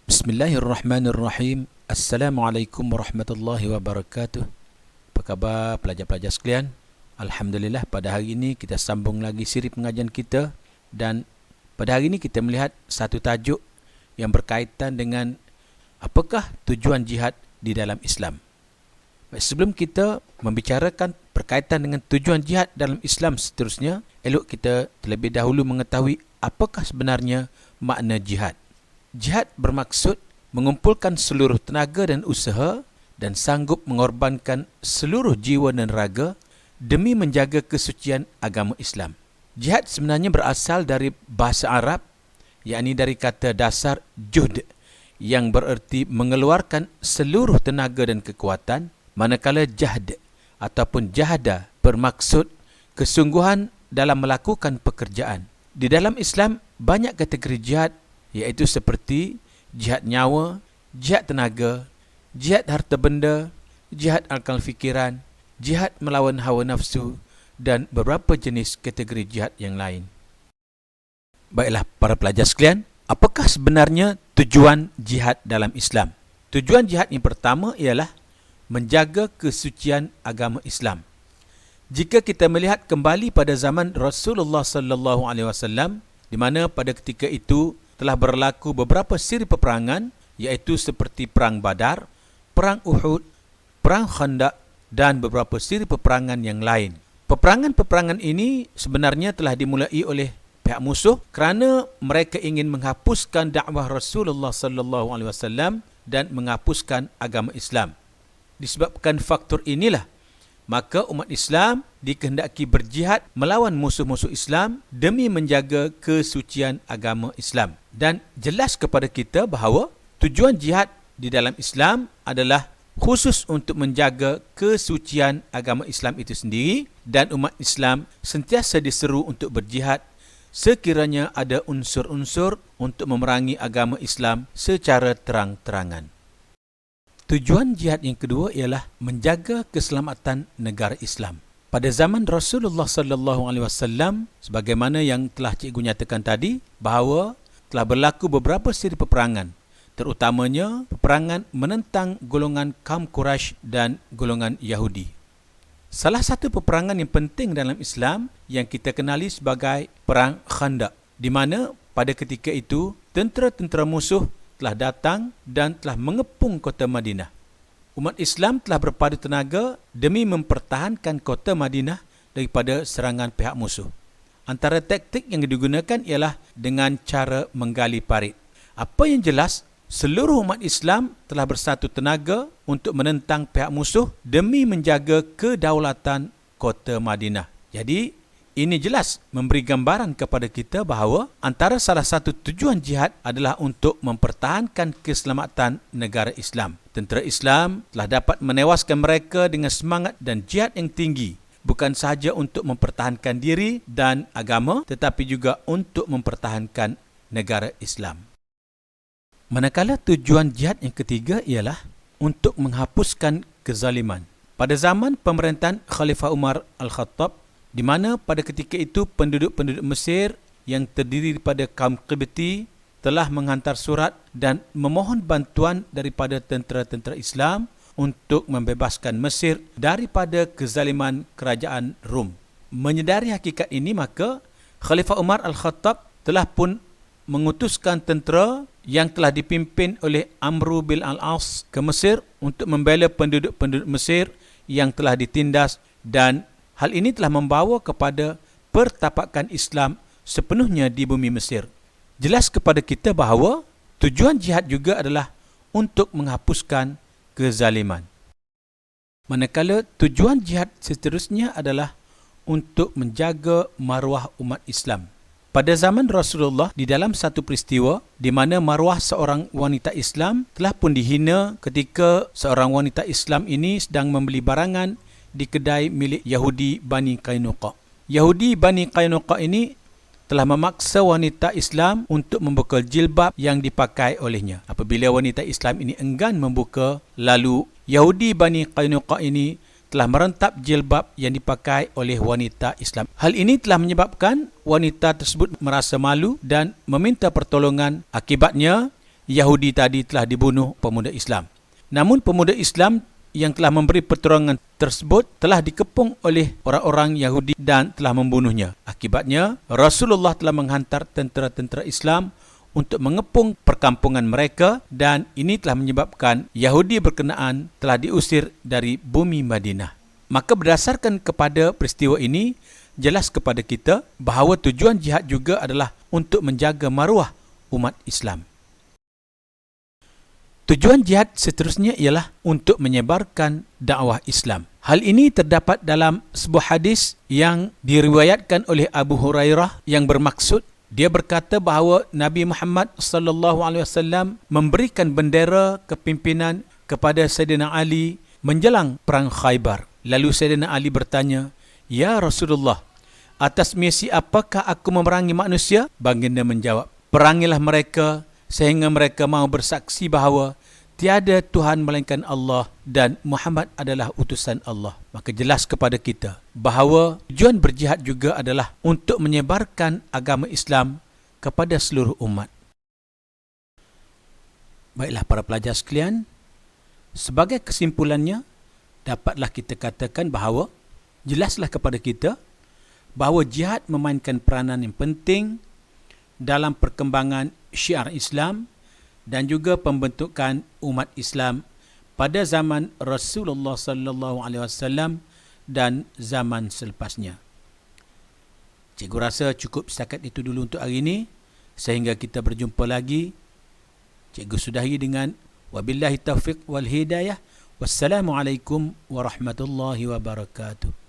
Bismillahirrahmanirrahim. Assalamualaikum warahmatullahi wabarakatuh. Apa khabar pelajar-pelajar sekalian? Alhamdulillah, pada hari ini kita sambung lagi siri pengajian kita, dan pada hari ini kita melihat satu tajuk yang berkaitan dengan apakah tujuan jihad di dalam Islam. Baik, sebelum kita membicarakan berkaitan dengan tujuan jihad dalam Islam seterusnya, elok kita terlebih dahulu mengetahui apakah sebenarnya makna jihad. Jihad bermaksud mengumpulkan seluruh tenaga dan usaha dan sanggup mengorbankan seluruh jiwa dan raga demi menjaga kesucian agama Islam. Jihad sebenarnya berasal dari bahasa Arab, yakni dari kata dasar juhd yang bererti mengeluarkan seluruh tenaga dan kekuatan, manakala jahd ataupun jahada bermaksud kesungguhan dalam melakukan pekerjaan. Di dalam Islam banyak kategori jihad, iaitu seperti jihad nyawa, jihad tenaga, jihad harta benda, jihad akal fikiran, jihad melawan hawa nafsu, dan beberapa jenis kategori jihad yang lain. Baiklah para pelajar sekalian, apakah sebenarnya tujuan jihad dalam Islam? Tujuan jihad yang pertama ialah menjaga kesucian agama Islam. Jika kita melihat kembali pada zaman Rasulullah sallallahu alaihi wasallam, di mana pada ketika itu telah berlaku beberapa siri peperangan, iaitu seperti Perang Badar, Perang Uhud, Perang Khandaq, dan beberapa siri peperangan yang lain. Peperangan-peperangan ini sebenarnya telah dimulai oleh pihak musuh kerana mereka ingin menghapuskan dakwah Rasulullah sallallahu alaihi wasallam dan menghapuskan agama Islam. Disebabkan faktor inilah, maka umat Islam dikehendaki berjihad melawan musuh-musuh Islam demi menjaga kesucian agama Islam. Dan jelas kepada kita bahawa tujuan jihad di dalam Islam adalah khusus untuk menjaga kesucian agama Islam itu sendiri, dan umat Islam sentiasa diseru untuk berjihad sekiranya ada unsur-unsur untuk memerangi agama Islam secara terang-terangan. Tujuan jihad yang kedua ialah menjaga keselamatan negara Islam. Pada zaman Rasulullah sallallahu alaihi wasallam, sebagaimana yang telah cikgu nyatakan tadi, bahawa telah berlaku beberapa siri peperangan, terutamanya peperangan menentang golongan kaum Quraisy dan golongan Yahudi. Salah satu peperangan yang penting dalam Islam yang kita kenali sebagai Perang Khandaq, di mana pada ketika itu tentera-tentera musuh telah datang dan telah mengepung kota Madinah. Umat Islam telah berpadu tenaga demi mempertahankan kota Madinah daripada serangan pihak musuh. Antara taktik yang digunakan ialah dengan cara menggali parit. Apa yang jelas, seluruh umat Islam telah bersatu tenaga untuk menentang pihak musuh demi menjaga kedaulatan kota Madinah. Jadi, ini jelas memberi gambaran kepada kita bahawa antara salah satu tujuan jihad adalah untuk mempertahankan keselamatan negara Islam. Tentera Islam telah dapat menewaskan mereka dengan semangat dan jihad yang tinggi, bukan sahaja untuk mempertahankan diri dan agama, tetapi juga untuk mempertahankan negara Islam. Manakala tujuan jihad yang ketiga ialah untuk menghapuskan kezaliman. Pada zaman pemerintahan Khalifah Umar Al-Khattab, di mana pada ketika itu penduduk-penduduk Mesir yang terdiri daripada kaum Qibti telah menghantar surat dan memohon bantuan daripada tentera-tentera Islam untuk membebaskan Mesir daripada kezaliman kerajaan Rom. Menyedari hakikat ini, maka Khalifah Umar Al-Khattab telah pun mengutuskan tentera yang telah dipimpin oleh Amru bin Al-As ke Mesir untuk membela penduduk-penduduk Mesir yang telah ditindas, dan hal ini telah membawa kepada pertapakan Islam sepenuhnya di bumi Mesir. Jelas kepada kita bahawa tujuan jihad juga adalah untuk menghapuskan kezaliman. Manakala tujuan jihad seterusnya adalah untuk menjaga maruah umat Islam. Pada zaman Rasulullah, di dalam satu peristiwa di mana maruah seorang wanita Islam telah pun dihina ketika seorang wanita Islam ini sedang membeli barangan di kedai milik Yahudi Bani Qainuqa. Yahudi Bani Qainuqa ini telah memaksa wanita Islam untuk membuka jilbab yang dipakai olehnya. Apabila wanita Islam ini enggan membuka, lalu Yahudi Bani Qainuqa ini telah merentap jilbab yang dipakai oleh wanita Islam. Hal ini telah menyebabkan wanita tersebut merasa malu dan meminta pertolongan. Akibatnya, Yahudi tadi telah dibunuh pemuda Islam. Namun pemuda Islam yang telah memberi pertolongan tersebut telah dikepung oleh orang-orang Yahudi dan telah membunuhnya. Akibatnya, Rasulullah telah menghantar tentera-tentera Islam untuk mengepung perkampungan mereka dan ini telah menyebabkan Yahudi berkenaan telah diusir dari bumi Madinah. Maka berdasarkan kepada peristiwa ini, jelas kepada kita bahawa tujuan jihad juga adalah untuk menjaga maruah umat Islam. Tujuan jihad seterusnya ialah untuk menyebarkan dakwah Islam. Hal ini terdapat dalam sebuah hadis yang diriwayatkan oleh Abu Hurairah yang bermaksud dia berkata bahawa Nabi Muhammad sallallahu alaihi wasallam memberikan bendera kepimpinan kepada Sayyidina Ali menjelang perang Khaybar. Lalu Sayyidina Ali bertanya, "Ya Rasulullah, atas misi apakah aku memerangi manusia?" Baginda menjawab, "Perangilah mereka sehingga mereka mahu bersaksi bahawa tiada Tuhan melainkan Allah dan Muhammad adalah utusan Allah." Maka jelas kepada kita bahawa tujuan berjihad juga adalah untuk menyebarkan agama Islam kepada seluruh umat. Baiklah para pelajar sekalian, sebagai kesimpulannya dapatlah kita katakan bahawa jelaslah kepada kita bahawa jihad memainkan peranan yang penting dalam perkembangan syiar Islam dan juga pembentukan umat Islam pada zaman Rasulullah sallallahu alaihi wasallam dan zaman selepasnya. Cikgu rasa cukup setakat itu dulu untuk hari ini. Sehingga kita berjumpa lagi. Cikgu sudahi dengan wabillahi taufiq wal hidayah. Wassalamualaikum warahmatullahi wabarakatuh.